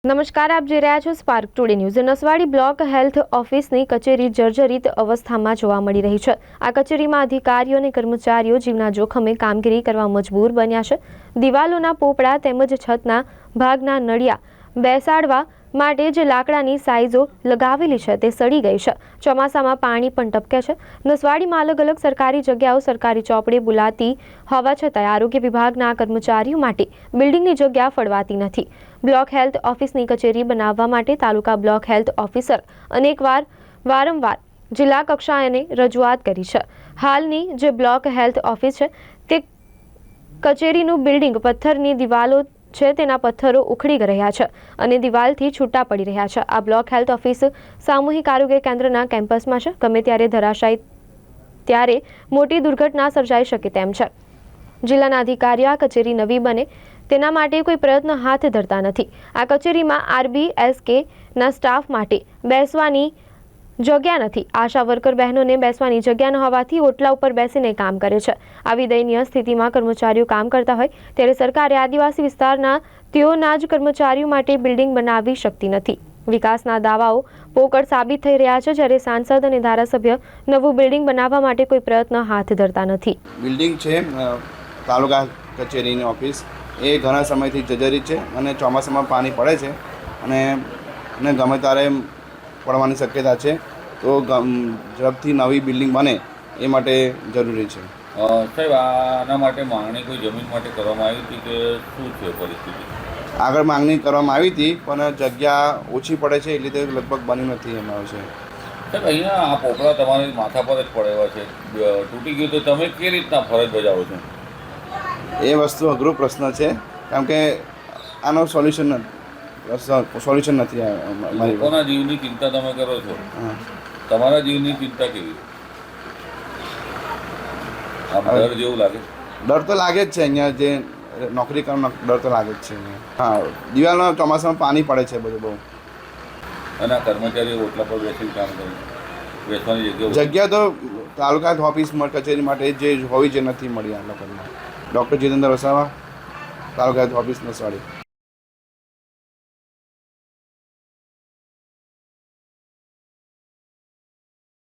નમસ્કાર, આપ જોઈ રહ્યા છો spark today news. Naswadi block health ઓફિસની કચેરી જર્જરિત અવસ્થામાં જોવા મળી રહી છે। આ કચેરીમાં અધિકારીઓ અને કર્મચારીઓ જીવના જોખમે કામગીરી કરવા મજબૂર બન્યા છે। દિવાલોના પોપડા તેમજ છતના ભાગના નળિયા બેસાડવા માટે જે લાકડાની સાઇઝો લગાવેલી છે તે સડી ગઈ છે। ચોમાસામાં પાણી પણ ટપકે છે। નસવાડીમાં અલગ અલગ સરકારી જગ્યાઓ સરકારી ચોપડે બોલાતી હોવા છતાં આરોગ્ય વિભાગના કર્મચારીઓ માટે બિલ્ડિંગની જગ્યા ફળવાતી નથી। બ્લોક હેલ્થ ઓફિસની કચેરી બનાવવા માટે તાલુકા બ્લોક હેલ્થ ઓફિસર વારંવાર જિલ્લા કક્ષાએ રજૂઆત કરી છે। હાલની જે બ્લોક હેલ્થ ઓફિસ છે તે કચેરીનું બિલ્ડિંગ પથ્થરની દિવાલો છે તેના પથ્થરો ઉખડી રહ્યા છે અને દિવાલથી છૂટા પડી રહ્યા છે। આ બ્લોક હેલ્થ ઓફિસ સામૂહિક આરોગ્ય કેન્દ્રના કેમ્પસમાં છે। ગમે ત્યારે ધરાશાયી ત્યારે મોટી દુર્ઘટના સર્જાઈ શકે તેમ છે। જિલ્લાના અધિકારીઓ આ કચેરી નવી બને તેના માટે કોઈ પ્રયત્ન હાથ ધરતા નથી। આ કચેરીમાં RBSKના સ્ટાફ માટે બેસવાની જગ્યા નથી। આશા વર્કર બહેનોને બેસવાની જગ્યા ન હોવાથી ઓટલા ઉપર બેસીને કામ કરે છે। આવી દયનીય સ્થિતિમાં કર્મચારીઓ કામ કરતા હોય ત્યારે સરકારે આદિવાસી વિસ્તારના તેઓના જ કર્મચારીઓ માટે બિલ્ડિંગ બનાવી શકતી નથી। વિકાસના દાવાઓ પોકળ સાબિત થઈ રહ્યા છે જ્યારે સાંસદ અને ધારાસભ્ય નવું બિલ્ડિંગ બનાવવા માટે કોઈ પ્રયત્ન હાથ ધરતા નથી। બિલ્ડિંગ છે તાલુકા કચેરીની ઓફિસ એ ઘણા સમયથી જર્જરિત છે અને ચોમાસામાં પાણી પડે છે અને ગમે ત્યારે પડવાની શક્યતા છે। તો ઝડપથી નવી બિલ્ડિંગ બને એ માટે જરૂરી છે। સાહેબ, આના માટે માંગણી કોઈ જમીન માટે કરવામાં આવી હતી કે શું છે પરિસ્થિતિ? આગળ માંગણી કરવામાં આવી હતી પણ જગ્યા ઓછી પડે છે એટલે તે લગભગ બની નથી એમાં છે। સાહેબ, અહીંયા આ પોપડા તમારી માથા પર જ પડેલા છે, તૂટી ગયું તો તમે કેવી રીતના ફરજ બજાવો છો? એ વસ્તુ અઘરો પ્રશ્ન છે કારણ કે આનો સોલ્યુશન નથી। લોકોના જીવની ચિંતા તમે કરો છો, તમારા જીવની ચિંતા કેવી? આમ ડર જેવું લાગે? ડર તો લાગે જ છે। અહીંયા જે નોકરી કરવાનો ડર તો લાગે જ છે। હા, દિવાલમાં ચોમાસામાં પાણી પડે છે બધું બહુ। અને આ કર્મચારીઓ ઓટલા પર બેસીને કામ કરે, બેસવાની જગ્યા તો તાલુકા ઓફિસ કચેરી માટે જે હોવી જે નથી મળી આ લોકોને। ડૉક્ટર જીતેન્દ્ર વસાવા, તાલુકા ઓફિસ નસવાડી।